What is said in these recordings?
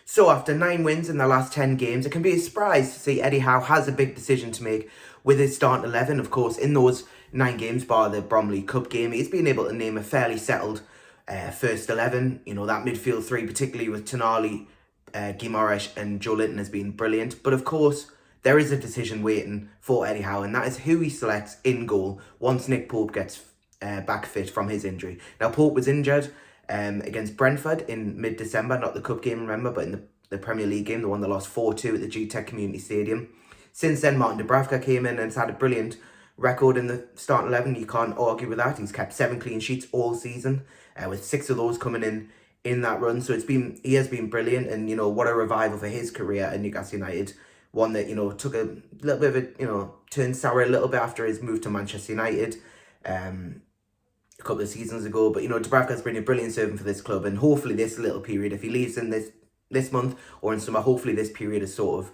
So after 9 wins in the last 10 games, it can be a surprise to see Eddie Howe has a big decision to make with his starting 11. Of course, in those 9 games, bar the Bromley Cup game, he's been able to name a fairly settled first 11. You know, that midfield three, particularly with Tonali, Guimaraes and Joe Linton, has been brilliant. But of course, there is a decision waiting for Eddie Howe, and that is who he selects in goal once Nick Pope gets back fit from his injury. Now, Pope was injured against Brentford in mid-December, not the Cup game, remember, but in the Premier League game, the one that lost 4-2 at the G-Tech Community Stadium. Since then, Martin Dubravka came in and has had a brilliant record in the starting 11. You can't argue with that. He's kept 7 clean sheets all season, with 6 of those coming in that run. So he has been brilliant, and, you know, what a revival for his career at Newcastle United. One that, you know, took a little bit of a, you know, turned sour a little bit after his move to Manchester United a couple of seasons ago. But, you know, Dubravka's been a brilliant servant for this club, and hopefully this little period, if he leaves in this month or in summer, hopefully this period has sort of,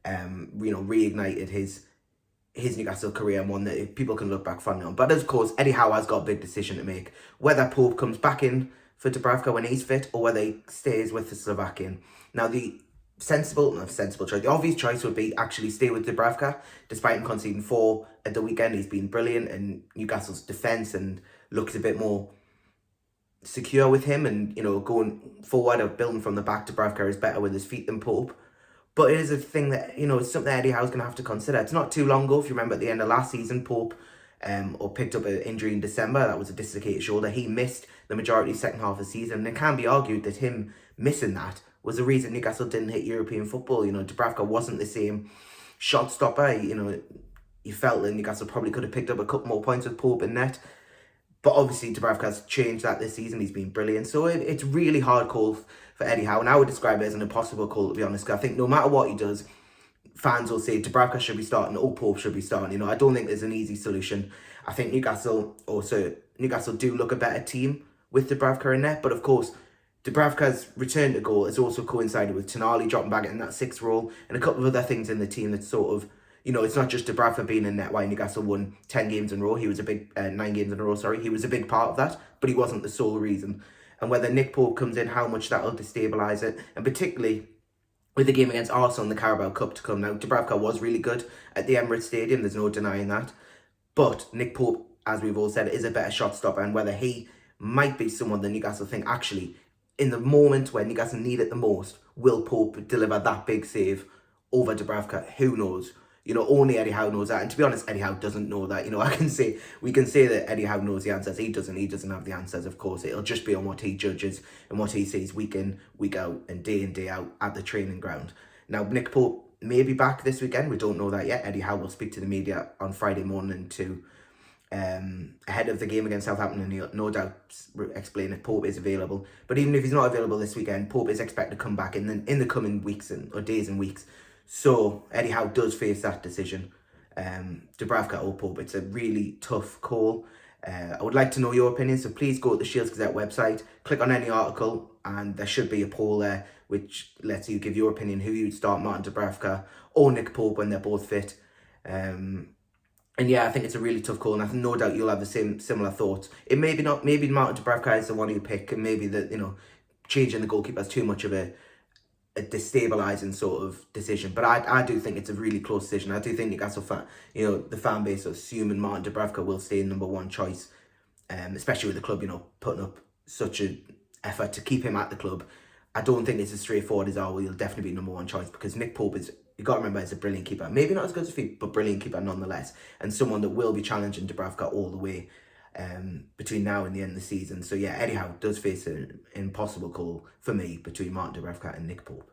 you know, reignited his Newcastle career, and one that people can look back fondly on. But of course, Eddie Howe has got a big decision to make, whether Pope comes back in for Dubravka when he's fit, or whether he stays with the Slovakian. Now, the the obvious choice would be actually stay with Dubravka, despite him conceding 4 at the weekend. He's been brilliant, and Newcastle's defence and looks a bit more secure with him, and, you know, going forward or building from the back, Dubravka is better with his feet than Pope. But it is a thing that, you know, it's something Eddie Howe's going to have to consider. It's not too long ago, if you remember, at the end of last season, Pope picked up an injury in December. That was a dislocated shoulder. He missed the majority of the second half of the season, and it can be argued that him missing that was the reason Newcastle didn't hit European football. You know, Dubravka wasn't the same shot stopper. You know, you felt that Newcastle probably could have picked up a couple more points with Pope in net. But obviously, Dubravka's changed that this season. He's been brilliant. So it's really hard call for Eddie Howe. And I would describe it as an impossible call, to be honest. Because I think no matter what he does, fans will say Dubravka should be starting or Pope should be starting. You know, I don't think there's an easy solution. I think Newcastle do look a better team with Dubravka in net. But of course, Dubravka's return to goal has also coincided with Tonali dropping back in that 6th role, and a couple of other things in the team that sort of, you know, it's not just Dubravka being in net why Newcastle won 10 games in a row. He was a big, 9 games in a row, sorry. He was a big part of that, but he wasn't the sole reason. And whether Nick Pope comes in, how much that'll destabilise it, and particularly with the game against Arsenal in the Carabao Cup to come. Now, Dubravka was really good at the Emirates Stadium, there's no denying that. But Nick Pope, as we've all said, is a better shot stopper, and whether he might be someone that Newcastle think, actually, in the moment when Newcastle need it the most, will Pope deliver that big save over Dubravka? Who knows? You know, only Eddie Howe knows that. And to be honest, Eddie Howe doesn't know that. You know, we can say that Eddie Howe knows the answers. He doesn't have the answers, of course. It'll just be on what he judges and what he sees week in, week out, and day out at the training ground. Now, Nick Pope may be back this weekend. We don't know that yet. Eddie Howe will speak to the media on Friday morning to ahead of the game against Southampton, and he'll no doubt explain if Pope is available. But even if he's not available this weekend, Pope is expected to come back in the coming weeks or days and weeks. So Eddie Howe does face that decision, Dubravka or Pope. It's a really tough call. I would like to know your opinion, so please go to the Shields Gazette website, click on any article, and there should be a poll there which lets you give your opinion who you'd start, Martin Dubravka or Nick Pope when they're both fit. And yeah, I think it's a really tough call, and I have no doubt you'll have the similar thoughts. It maybe Martin Dubravka is the one you pick, and maybe that, you know, changing the goalkeeper is too much of a destabilising sort of decision. But I do think it's a really close decision. I do think Newcastle the fan base are assuming Martin Dubravka will stay number 1 choice, especially with the club, you know, putting up such an effort to keep him at the club. I don't think it's as straightforward as, he'll definitely be number 1 choice, because Nick Pope is, you got to remember, is a brilliant keeper. Maybe not as good as feet, but brilliant keeper nonetheless. And someone that will be challenging Dubravka all the way between now and the end of the season. So yeah, Eddie Howe does face an impossible call for me between Martin Dubravka and Nick Pope.